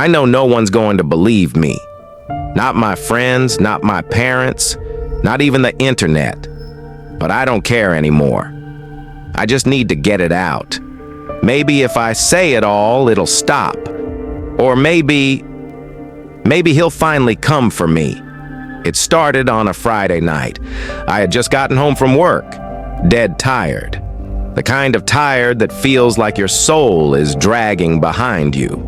I know no one's going to believe me. Not my friends, not my parents, not even the internet. But I don't care anymore. I just need to get it out. Maybe if I say it all, it'll stop. Or maybe he'll finally come for me. It started on a Friday night. I had just gotten home from work, dead tired. The kind of tired that feels like your soul is dragging behind you.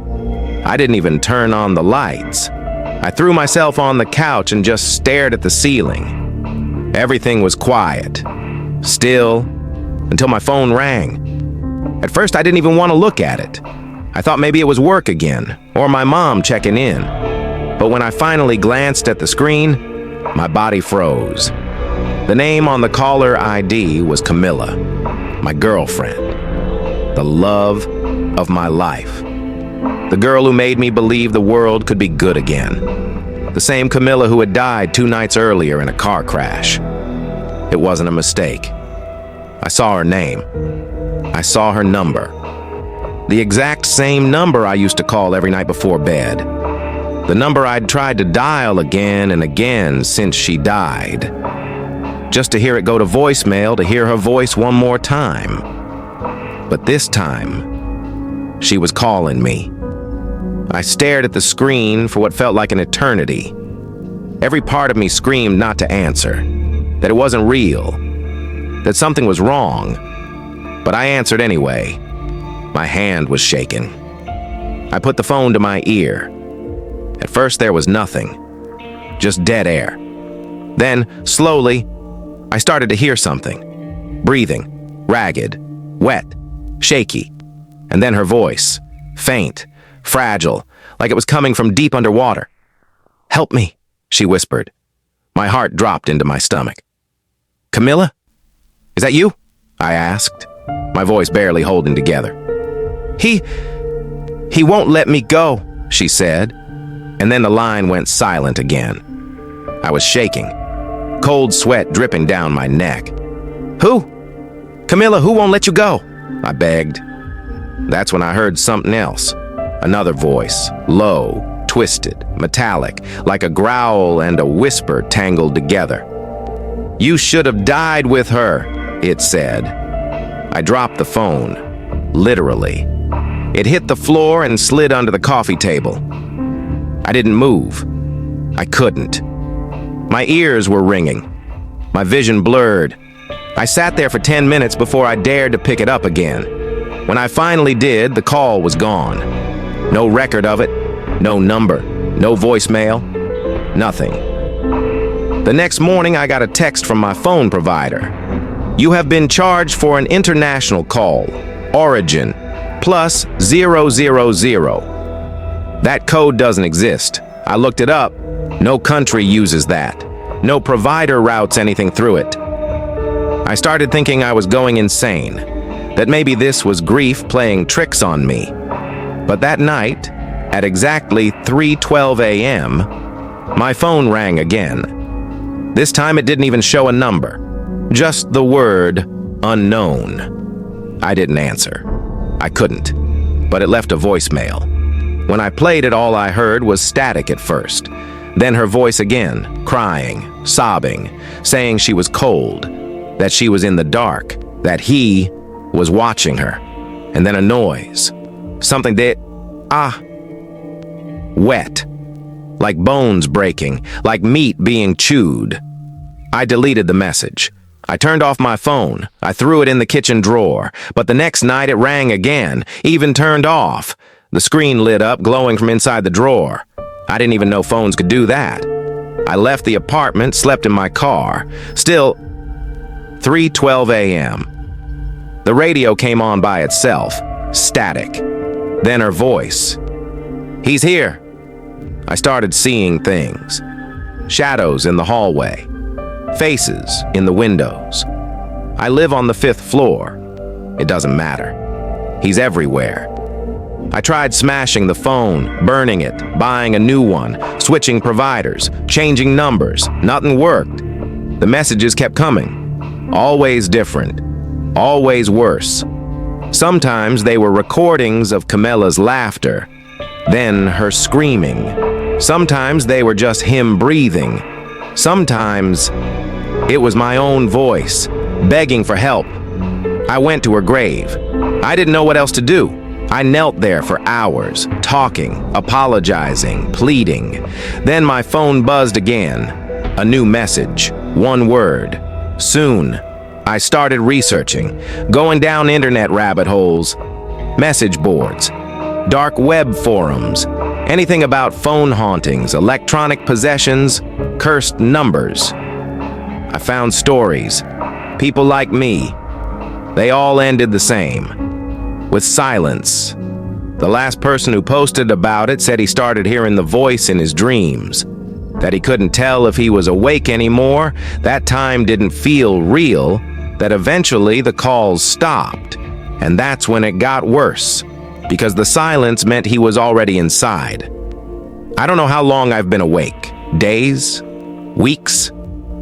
I didn't even turn on the lights. I threw myself on the couch and just stared at the ceiling. Everything was quiet, still, until my phone rang. At first, I didn't even want to look at it. I thought maybe it was work again, or my mom checking in. But when I finally glanced at the screen, my body froze. The name on the caller ID was Camilla, my girlfriend, the love of my life. The girl who made me believe the world could be good again. The same Camilla who had died 2 nights earlier in a car crash. It wasn't a mistake. I saw her name. I saw her number. The exact same number I used to call every night before bed. The number I'd tried to dial again and again since she died. Just to hear it go to voicemail, to hear her voice one more time. But this time, she was calling me. I stared at the screen for what felt like an eternity. Every part of me screamed not to answer, that it wasn't real, that something was wrong. But I answered anyway. My hand was shaking. I put the phone to my ear. At first there was nothing, just dead air. Then, slowly, I started to hear something. Breathing, ragged, wet, shaky. And then her voice, faint, fragile, like it was coming from deep underwater. "Help me," she whispered. My heart dropped into my stomach. "Camilla? Is that you?" I asked, my voice barely holding together. He won't let me go," she said, and then the line went silent again. I was shaking, cold sweat dripping down my neck. "Who? Camilla, who won't let you go?" I begged. That's when I heard something else. Another voice, low, twisted, metallic, like a growl and a whisper tangled together. "You should have died with her," it said. I dropped the phone, literally. It hit the floor and slid under the coffee table. I didn't move. I couldn't. My ears were ringing. My vision blurred. I sat there for 10 minutes before I dared to pick it up again. When I finally did, the call was gone. No record of it, no number, no voicemail, nothing. The next morning, I got a text from my phone provider. "You have been charged for an international call. Origin, plus 000. That code doesn't exist. I looked it up. No country uses that. No provider routes anything through it." I started thinking I was going insane, that maybe this was grief playing tricks on me. But that night, at exactly 3:12 a.m., my phone rang again. This time it didn't even show a number, just the word unknown. I didn't answer. I couldn't, but it left a voicemail. When I played it, all I heard was static at first. Then her voice again, crying, sobbing, saying she was cold, that she was in the dark, that he was watching her. And then a noise. Something that, wet. Like bones breaking, like meat being chewed. I deleted the message. I turned off my phone. I threw it in the kitchen drawer. But the next night it rang again, even turned off. The screen lit up, glowing from inside the drawer. I didn't even know phones could do that. I left the apartment, slept in my car. Still, 3:12 a.m. The radio came on by itself, static. Then her voice. "He's here." I started seeing things. Shadows in the hallway. Faces in the windows. I live on the 5th floor. It doesn't matter. He's everywhere. I tried smashing the phone, burning it, buying a new one, switching providers, changing numbers. Nothing worked. The messages kept coming. Always different. Always worse. Sometimes they were recordings of Camilla's laughter. Then her screaming. Sometimes they were just him breathing. Sometimes it was my own voice, begging for help. I went to her grave. I didn't know what else to do. I knelt there for hours, talking, apologizing, pleading. Then my phone buzzed again. A new message, one word. Soon. I started researching, going down internet rabbit holes, message boards, dark web forums, anything about phone hauntings, electronic possessions, cursed numbers. I found stories, people like me. They all ended the same, with silence. The last person who posted about it said he started hearing the voice in his dreams, that he couldn't tell if he was awake anymore, that time didn't feel real, that eventually the calls stopped. And that's when it got worse, because the silence meant he was already inside. I don't know how long I've been awake. Days? Weeks?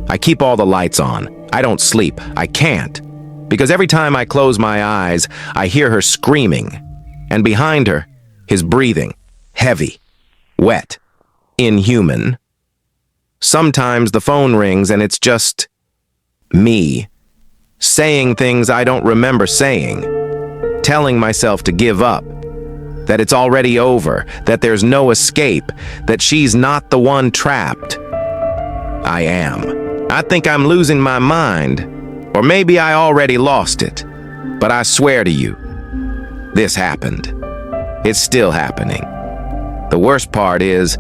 I keep all the lights on. I don't sleep. I can't. Because every time I close my eyes, I hear her screaming. And behind her, his breathing. Heavy. Wet. Inhuman. Sometimes the phone rings and it's just me. Saying things I don't remember saying. Telling myself to give up. That it's already over. That there's no escape. That she's not the one trapped. I am. I think I'm losing my mind. Or maybe I already lost it. But I swear to you, this happened. It's still happening. The worst part is,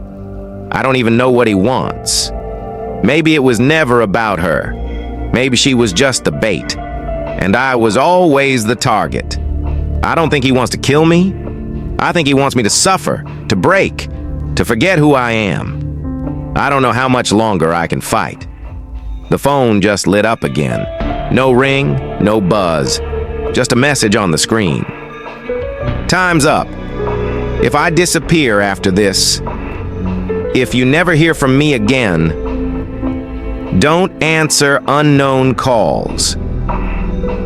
I don't even know what he wants. Maybe it was never about her. Maybe she was just the bait. And I was always the target. I don't think he wants to kill me. I think he wants me to suffer, to break, to forget who I am. I don't know how much longer I can fight. The phone just lit up again. No ring, no buzz. Just a message on the screen. Time's up. If I disappear after this, if you never hear from me again, don't answer unknown calls.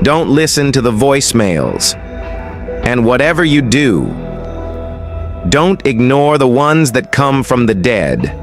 Don't listen to the voicemails. And whatever you do, don't ignore the ones that come from the dead.